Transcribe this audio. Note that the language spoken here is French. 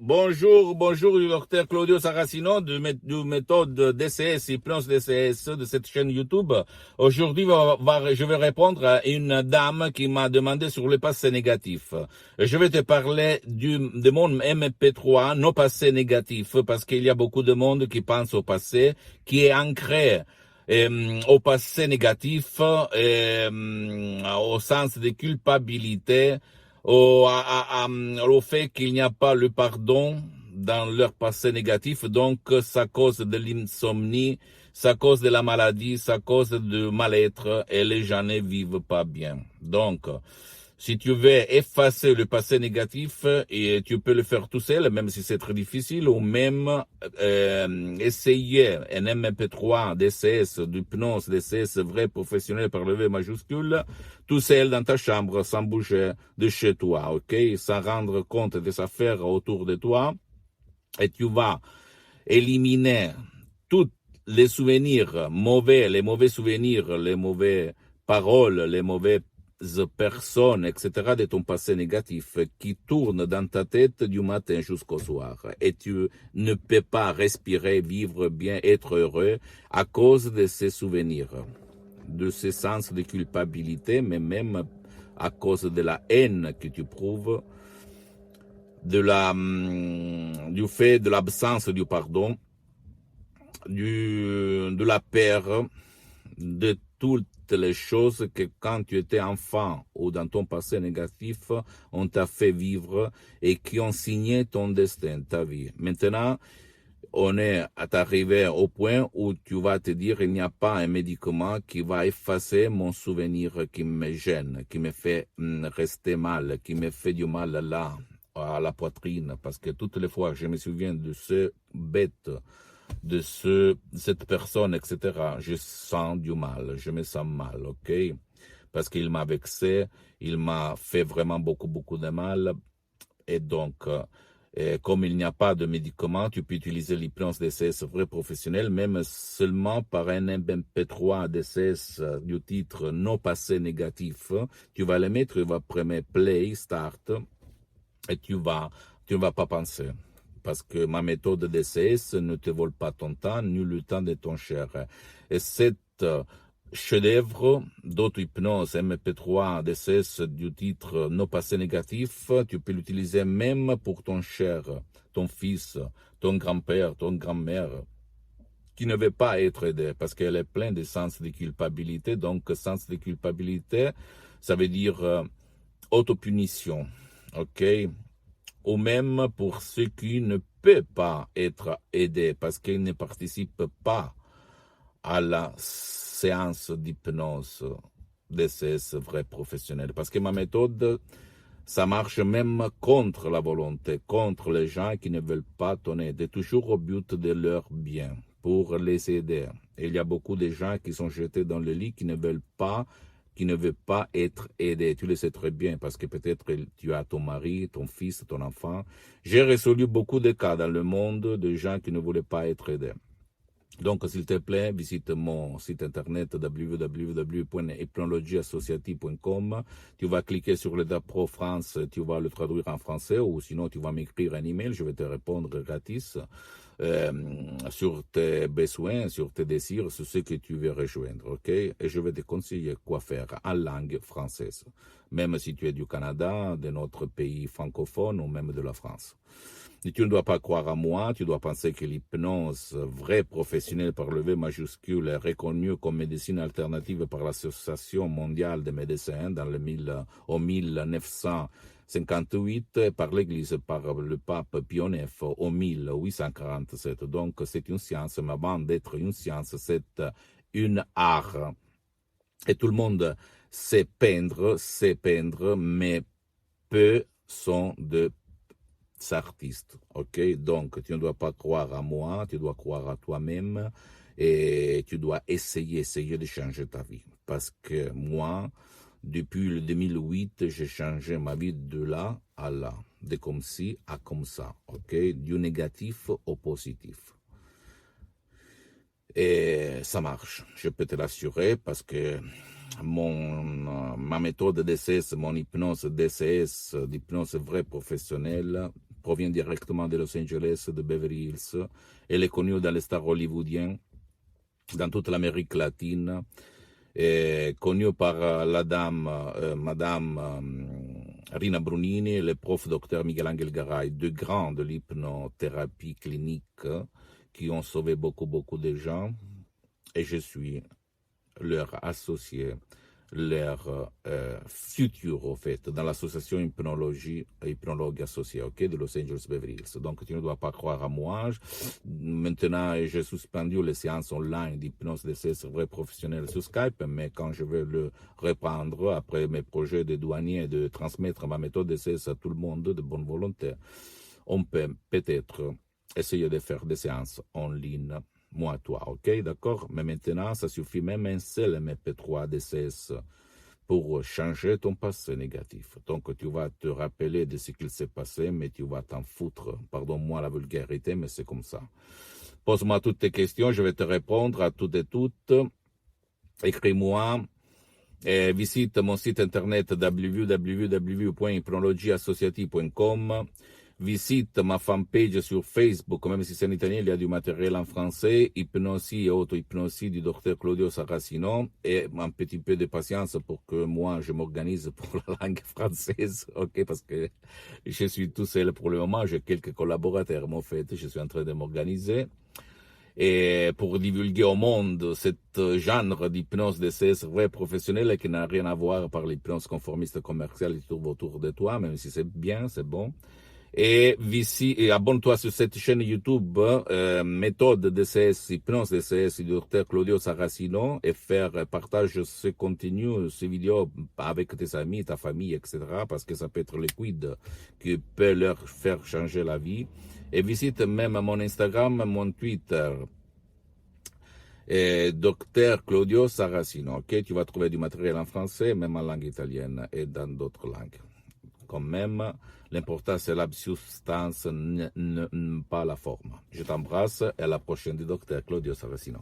Bonjour, du docteur Claudio Saracino du méthode DCS, Hypnose DCS de cette chaîne YouTube. Aujourd'hui, je vais répondre à une dame qui m'a demandé sur le passé négatif. Je vais te parler de mon MP3, nos passés négatifs, parce qu'il y a beaucoup de monde qui pense au passé, qui est ancré au passé négatif, au sens de culpabilité, au fait qu'il n'y a pas le pardon dans leur passé négatif, donc ça cause de l'insomnie, ça cause de la maladie, ça cause de mal-être et les gens ne vivent pas bien. Donc, si tu veux effacer le passé négatif, et tu peux le faire tout seul, même si c'est très difficile, ou même essayer un MP3 DCS, d'hypnose DCS vrai professionnel par le V majuscule, tout seul dans ta chambre, sans bouger de chez toi, ok? Sans rendre compte des affaires autour de toi, et tu vas éliminer tous les souvenirs mauvais, les mauvais souvenirs, les mauvaises paroles, les mauvaises personnes, etc. de ton passé négatif qui tournent dans ta tête du matin jusqu'au soir. Et tu ne peux pas respirer, vivre bien, être heureux à cause de ces souvenirs, de ce sens de culpabilité, mais même à cause de la haine que tu prouves, du fait de l'absence du pardon, de la peur, de toutes les choses que quand tu étais enfant ou dans ton passé négatif, on t'a fait vivre et qui ont signé ton destin, ta vie. Maintenant, on est arrivé au point où tu vas te dire il n'y a pas un médicament qui va effacer mon souvenir qui me gêne, qui me fait rester mal, qui me fait du mal là, à la poitrine, parce que toutes les fois que je me souviens de ce bête, de cette personne, etc., je sens du mal, je me sens mal, ok? Parce qu'il m'a vexé, il m'a fait vraiment beaucoup de mal, et donc, comme il n'y a pas de médicament, tu peux utiliser l'hypnose DCS vrai professionnel, même seulement par un MP3 DCS du titre non passé négatif. Tu vas le mettre, tu vas prendre play, start, et tu ne vas pas penser. Parce que ma méthode DCS ne te vole pas ton temps, ni le temps de ton cher. Et cette chef-d'œuvre d'auto-hypnose MP3 DCS du titre non passé négatif, tu peux l'utiliser même pour ton cher, ton fils, ton grand-père, ton grand-mère, qui ne veut pas être aidé parce qu'elle est pleine de sens de culpabilité. Donc, sens de culpabilité, ça veut dire autopunition, ok? Ou même pour ceux qui ne peuvent pas être aidés parce qu'ils ne participent pas à la séance d'hypnose DCS vrai professionnel. Parce que ma méthode, ça marche même contre la volonté, contre les gens qui ne veulent pas ton aide, toujours au but de leur bien, pour les aider. Et il y a beaucoup de gens qui sont jetés dans le lit, qui ne veulent pas être aidés. Tu le sais très bien parce que peut-être tu as ton mari, ton fils, ton enfant. J'ai résolu beaucoup de cas dans le monde de gens qui ne voulaient pas être aidés. Donc, s'il te plaît, visite mon site internet www.hypnologieassociative.com. Tu vas cliquer sur le DAPRO France, tu vas le traduire en français ou sinon tu vas m'écrire un email, je vais te répondre gratis sur tes besoins, sur tes désirs, sur ce que tu veux rejoindre, ok? Et je vais te conseiller quoi faire en langue française, même si tu es du Canada, de notre pays francophone ou même de la France. Et tu ne dois pas croire à moi, tu dois penser que l'hypnose vraie professionnelle par le V majuscule est reconnue comme médecine alternative par l'Association mondiale des médecins au 1958, par l'Église, par le pape Pie IX au 1847. Donc c'est une science, mais avant d'être une science, c'est une art. Et tout le monde sait peindre, mais peu sont de artistes, ok? Donc, tu ne dois pas croire à moi, tu dois croire à toi-même et tu dois essayer de changer ta vie. Parce que moi, depuis le 2008, j'ai changé ma vie de là à là, de comme ci à comme ça, ok? Du négatif au positif. Et ça marche, je peux te l'assurer parce que ma méthode DCS, mon hypnose DCS, d'hypnose vraie professionnelle, provient directement de Los Angeles, de Beverly Hills. Elle est connue dans les stars hollywoodiens, dans toute l'Amérique latine, connue par Madame Rina Brunini, le prof docteur Miguel Angel Garay, deux grands de l'hypnothérapie clinique qui ont sauvé beaucoup de gens, et je suis leur associé, leur futur, au fait, dans l'association hypnologue associée, ok, de Los Angeles Beverly Hills. Donc, tu ne dois pas croire à moi. Maintenant, j'ai suspendu les séances online d'hypnose DCS vrai professionnel sur Skype, mais quand je vais le reprendre, après mes projets de douanier, de transmettre ma méthode DCS à tout le monde de bonne volonté, on peut peut-être essayer de faire des séances en ligne. Moi, toi, ok, d'accord? Mais maintenant, ça suffit même un seul MP3 DCS pour changer ton passé négatif. Donc, tu vas te rappeler de ce qu'il s'est passé, mais tu vas t'en foutre. Pardonne-moi la vulgarité, mais c'est comme ça. Pose-moi toutes tes questions, je vais te répondre à toutes et toutes. Écris-moi. Visite mon site internet www.hypnologieassociative.com. Visite ma fanpage sur Facebook, même si c'est en italien, il y a du matériel en français, hypnosie et auto-hypnosie du docteur Claudio Saracino, et un petit peu de patience pour que moi je m'organise pour la langue française, ok, parce que je suis tout seul pour le moment, j'ai quelques collaborateurs, mais en fait, je suis en train de m'organiser. Et pour divulguer au monde ce genre d'hypnose DCS vrai professionnelle qui n'a rien à voir par l'hypnose conformiste commerciale qui tourne autour de toi, même si c'est bien, c'est bon. Et abonne-toi sur cette chaîne YouTube, méthode DCS, hypnose DCS du docteur Claudio Saracino, et partage ce contenu, ces vidéos avec tes amis, ta famille, etc., parce que ça peut être liquide qui peut leur faire changer la vie. Et visite même mon Instagram, mon Twitter, docteur Claudio Saracino, ok? Tu vas trouver du matériel en français, même en langue italienne et dans d'autres langues. Quand même, l'important c'est la substance, pas la forme. Je t'embrasse et à la prochaine du docteur Claudio Saracino.